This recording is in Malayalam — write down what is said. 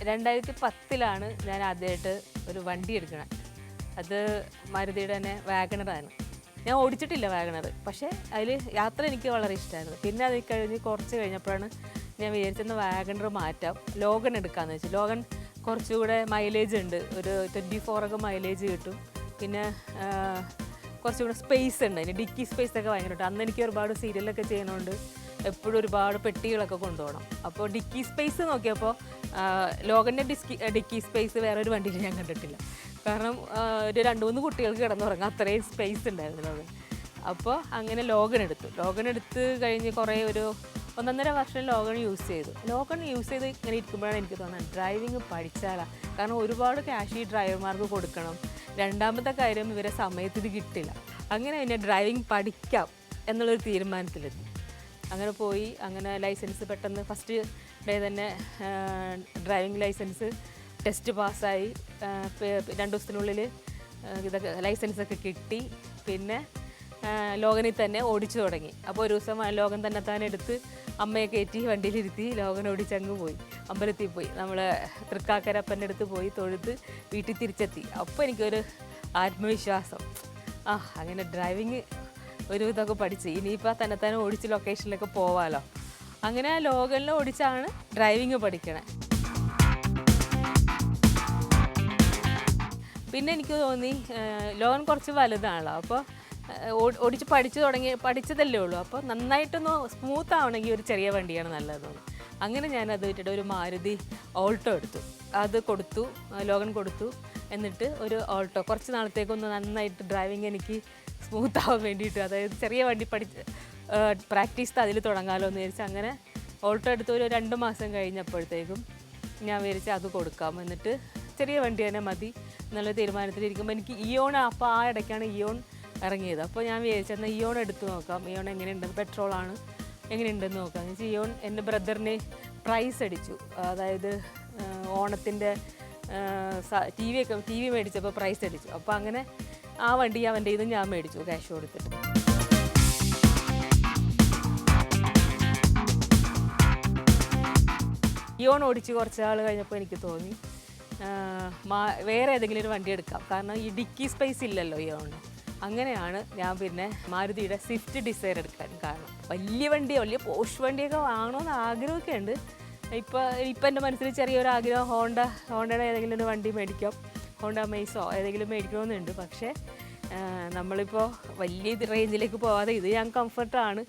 2010 ഞാൻ ആദ്യമായിട്ട് ഒരു വണ്ടി എടുക്കണം. അത് മാരുതിയുടെ തന്നെ വാഗണറാണ്. ഞാൻ ഓടിച്ചിട്ടില്ല വാഗണർ, പക്ഷേ അതിൽ യാത്ര എനിക്ക് വളരെ ഇഷ്ടമായിരുന്നു. പിന്നെ അത് കഴിഞ്ഞ് കുറച്ച് കഴിഞ്ഞപ്പോഴാണ് ഞാൻ വിചാരിച്ചെന്ന് വാഗണർ മാറ്റാം, ലോഗൺ എടുക്കാമെന്ന് വെച്ചു. ലോഗൺ കുറച്ചുകൂടെ മൈലേജ് ഉണ്ട്, ഒരു 24 മൈലേജ് കിട്ടും. പിന്നെ കുറച്ചുകൂടെ സ്പേസ് ഉണ്ട്, അതിന് ഡിക്കി സ്പേസ് ഒക്കെ ഭയങ്കരമായിട്ട്. അന്ന് എനിക്ക് ഒരുപാട് സീരിയലൊക്കെ ചെയ്യുന്നതുകൊണ്ട് എപ്പോഴും ഒരുപാട് പെട്ടികളൊക്കെ കൊണ്ടുപോകണം. അപ്പോൾ ഡിക്കി സ്പേസ് നോക്കിയപ്പോൾ ലോഗൻ്റെ ഡിക്കി സ്പേസ് വേറൊരു വണ്ടിയിൽ ഞാൻ കണ്ടിട്ടില്ല. കാരണം ഒരു 2-3 കുട്ടികൾക്ക് കിടന്നുറങ്ങാം, അത്രയും സ്പേസ് ഉണ്ടായിരുന്നു ലോഗൻ. അപ്പോൾ അങ്ങനെ ലോഗൺ എടുത്ത് കഴിഞ്ഞ് കുറേ ഒരു 1.5 വർഷം ലോഗൺ യൂസ് ചെയ്തു. ലോഗൺ യൂസ് ചെയ്ത് ഇങ്ങനെ ഇരിക്കുമ്പോഴാണ് എനിക്ക് തോന്നുന്നത് ഡ്രൈവിങ് പഠിച്ചാലാണ്. കാരണം ഒരുപാട് ക്യാഷ് ഈ ഡ്രൈവർമാർക്ക് കൊടുക്കണം. രണ്ടാമത്തെ കാര്യം, ഇവരെ സമയത്ത് ഇത് കിട്ടില്ല. അങ്ങനെ പിന്നെ ഡ്രൈവിംഗ് പഠിക്കാം എന്നുള്ളൊരു തീരുമാനത്തിലെത്തി. അങ്ങനെ പോയി, അങ്ങനെ ലൈസൻസ് പെട്ടെന്ന് ഫസ്റ്റ് ഡേ തന്നെ ഡ്രൈവിംഗ് ലൈസൻസ് ടെസ്റ്റ് പാസ്സായി. 2 ദിവസത്തിനുള്ളിൽ ഇതൊക്കെ ലൈസൻസൊക്കെ കിട്ടി. പിന്നെ ലോഗനിൽ തന്നെ ഓടിച്ചു തുടങ്ങി. അപ്പോൾ ഒരു ദിവസം ലോഗൻ തന്നെ എടുത്ത് അമ്മയെ കയറ്റി വണ്ടിയിലിരുത്തി ലോഗൻ ഓടിച്ചങ്ങ് പോയി. അമ്പലത്തിൽ പോയി, നമ്മൾ തൃക്കാക്കരപ്പൻ്റെ അടുത്ത് പോയി തൊഴുത്ത് വീട്ടിൽ തിരിച്ചെത്തി. അപ്പോൾ എനിക്കൊരു ആത്മവിശ്വാസം, അങ്ങനെ ഡ്രൈവിങ് ഒരു ഇതൊക്കെ പഠിച്ച് ഇനിയിപ്പോൾ തന്നെ ഓടിച്ച് ലൊക്കേഷനിലൊക്കെ പോവാമല്ലോ. അങ്ങനെ ലോഗനിൽ ഓടിച്ചാണ് ഡ്രൈവിങ് പഠിക്കണേ. പിന്നെ എനിക്ക് തോന്നി ലോഗൻ കുറച്ച് വലുതാണല്ലോ, അപ്പോൾ ഓടിച്ച് പഠിച്ചതല്ലേ ഉള്ളൂ. അപ്പോൾ നന്നായിട്ടൊന്ന് സ്മൂത്ത് ആവണമെങ്കിൽ ഒരു ചെറിയ വണ്ടിയാണ് നല്ലതെന്ന്. അങ്ങനെ ഞാൻ അത് വിട്ടിട്ട് ഒരു മാരുതി ഓൾട്ടോ എടുത്തു. അത് കൊടുത്തു, ലോഗൻ കൊടുത്തു. എന്നിട്ട് ഒരു ഓൾട്ടോ കുറച്ച് നാളത്തേക്കൊന്ന് നന്നായിട്ട് ഡ്രൈവിങ് എനിക്ക് സ്മൂത്ത് ആവാൻ വേണ്ടിയിട്ട്, അതായത് ചെറിയ വണ്ടി പ്രാക്ടീസ് അതിൽ തുടങ്ങാമല്ലോ എന്ന് വിചാരിച്ച് അങ്ങനെ ഓൾട്ടോ എടുത്ത് ഒരു 2 മാസം കഴിഞ്ഞപ്പോഴത്തേക്കും ഞാൻ വിചാരിച്ച് അത് കൊടുക്കാം, എന്നിട്ട് ചെറിയ വണ്ടി തന്നെ മതി എന്നുള്ള തീരുമാനത്തിലിരിക്കുമ്പോൾ എനിക്ക് ഇയോൺ, അപ്പോൾ ആ ഇടയ്ക്കാണ് ഇയോൺ ഇറങ്ങിയത്. അപ്പോൾ ഞാൻ വിചാരിച്ചെന്നാൽ ഇയോൺ എടുത്ത് നോക്കാം, ഇയോൺ എങ്ങനെയുണ്ടെന്ന്, പെട്രോളാണ് എങ്ങനെയുണ്ടെന്ന് നോക്കാം എന്ന് വെച്ചാൽ ഇയോൺ എൻ്റെ ബ്രദറിന് പ്രൈസ് അടിച്ചു. അതായത് ഓണത്തിൻ്റെ ടി വി മേടിച്ചപ്പോൾ പ്രൈസ് അടിച്ചു. അപ്പോൾ അങ്ങനെ ആ വണ്ടി അവൻ്റെ ഇത് ഞാൻ മേടിച്ചു ക്യാഷ് കൊടുത്തിട്ട്. ഇയോൺ ഓടിച്ച് കുറച്ച് നാൾ കഴിഞ്ഞപ്പോൾ എനിക്ക് തോന്നി വേറെ ഏതെങ്കിലും ഒരു വണ്ടി എടുക്കാം, കാരണം ഈ ഡിക്കി സ്പേസ് ഇല്ലല്ലോ ഇയോണ്. അങ്ങനെയാണ് ഞാൻ പിന്നെ മാരുതിയുടെ സ്വിഫ്റ്റ് ഡിസയർ എടുക്കാൻ കാരണം. വലിയ വലിയ പോഷ് വണ്ടിയൊക്കെ വാങ്ങണമെന്ന് ആഗ്രഹമൊക്കെ ഉണ്ട്. ഇപ്പം എൻ്റെ മനസ്സിൽ ചെറിയൊരു ആഗ്രഹം, ഹോണ്ടയുടെ ഏതെങ്കിലും ഒരു വണ്ടി മേടിക്കാം, ഹോണ്ട മെയ്സോ ഏതെങ്കിലും മേടിക്കണമെന്നുണ്ട്. പക്ഷേ നമ്മളിപ്പോൾ വലിയ റേഞ്ചിലേക്ക് പോകാതെ ഇത് ഞാൻ കംഫർട്ടാണ്.